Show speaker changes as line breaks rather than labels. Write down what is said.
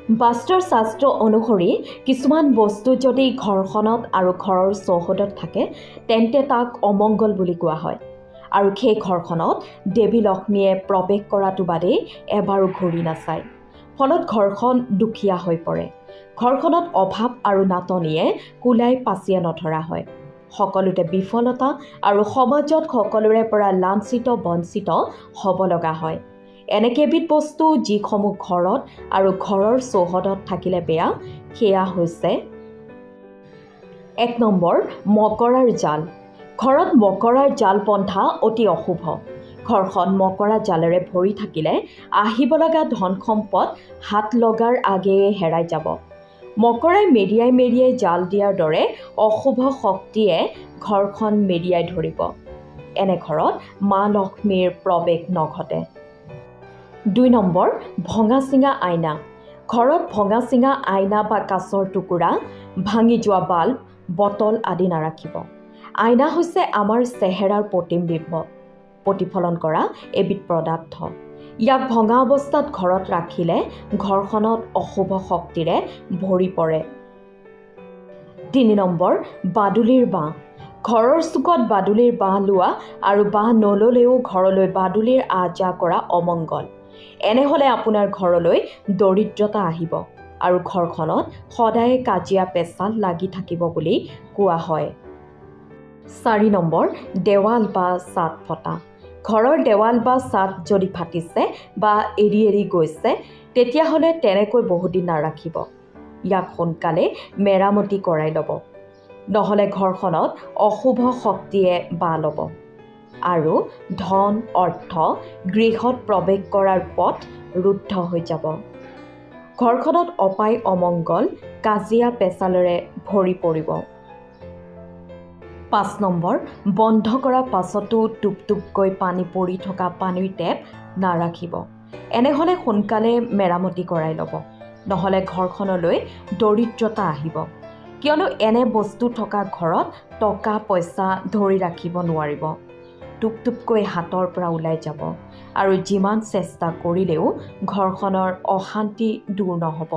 বাস্তুৰ শাস্ত্ৰ অনুসৰি কিছুমান বস্তু যদি ঘৰখনত আৰু ঘৰৰ চৌহদত থাকে তেন্তে তাক অমংগল বুলি কোৱা হয় আৰু সেই ঘৰখনত দেৱী লক্ষ্মীয়ে প্ৰৱেশ কৰাটো বাদেই এবাৰো ঘূৰি নাচায়। ফলত ঘৰখন দুখীয়া হৈ পৰে। ঘৰখনত অভাৱ আৰু নাটনিয়ে কুলাই পাচিয়া নধৰা হয়। সকলোতে বিফলতা আৰু সমাজত সকলোৰে পৰা লাঞ্ছিত বঞ্চিত হ'ব লগা হয়। এনে কেইবিধ বস্তু যিসমূহ ঘৰত আৰু ঘৰৰ চৌহদত থাকিলে বেয়া, সেয়া হৈছে ১ নম্বৰ মকৰাৰ জাল। ঘৰত মকৰাৰ জাল বন্ধা অতি অশুভ। ঘৰখন মকৰা জালেৰে ভৰি থাকিলে আহিব লগা ধন সম্পদ হাত লগাৰ আগেয়ে হেৰাই যাব। মকৰাই মেৰিয়াই মেৰিয়াই জাল দিয়াৰ দৰে অশুভ শক্তিয়ে ঘৰখন মেৰিয়াই ধৰিব। এনে ঘৰত মা লক্ষ্মীৰ প্ৰৱেশ নঘটে। ২ নম্বৰ ভঙা চিঙা আইনা। ঘৰত ভঙা চিঙা আইনা বা কাঁচৰ টুকুৰা, ভাঙি যোৱা বাল্ব, বটল আদি নাৰাখিব। আইনা হৈছে আমাৰ চেহেৰাৰ প্ৰতিফলন কৰা এবিধ পদাৰ্থ। ইয়াক ভঙা অৱস্থাত ঘৰত ৰাখিলে ঘৰখনত অশুভ শক্তিৰে ভৰি পৰে। ৩ নম্বৰ বাদুলিৰ বাঁহ। ঘৰৰ চুকত বাদুলিৰ বাঁহ লোৱা আৰু বাঁহ নল'লেও ঘৰলৈ বাদুলিৰ আহ-যাহ কৰা অমংগল। এনে হ'লে আপোনাৰ ঘৰলৈ দৰিদ্ৰতা আহিব আৰু ঘৰখনত সদায় কাজিয়া পেচাল লাগি থাকিব বুলি কোৱা হয়। ৪ নম্বৰ দেৱাল বা ছাদ ফটা। ঘৰৰ দেৱাল বা ছাদ যদি ফাটিছে বা এৰি এৰি গৈছে তেতিয়াহ'লে তেনেকৈ বহুদিন নাৰাখিব। ইয়াক সোনকালে মেৰামতি কৰাই ল'ব, নহ'লে ঘৰখনত অশুভ শক্তিয়ে বাহ ল'ব আৰু ধন অৰ্থ গৃহত প্ৰৱেশ কৰাৰ পথ ৰুদ্ধ হৈ যাব। ঘৰখনত অপায় অমংগল কাজিয়া পেচালেৰে ভৰি পৰিব। ৫ নম্বৰ বন্ধ কৰাৰ পাছতো টুপ টুপকৈ পানী পৰি থকা পানীৰ টেপ নাৰাখিব। এনে হ'লে সোনকালে মেৰামতি কৰাই ল'ব, নহ'লে ঘৰখনলৈ দৰিদ্ৰতা আহিব। কিয়নো এনে বস্তু থকা ঘৰত টকা পইচা ধৰি ৰাখিব নোৱাৰিব। টুপ টুপকৈ হাতৰ পৰা ওলাই যাব আৰু যিমান চেষ্টা কৰিলেও ঘৰখনৰ অশান্তি দূৰ নহ'ব।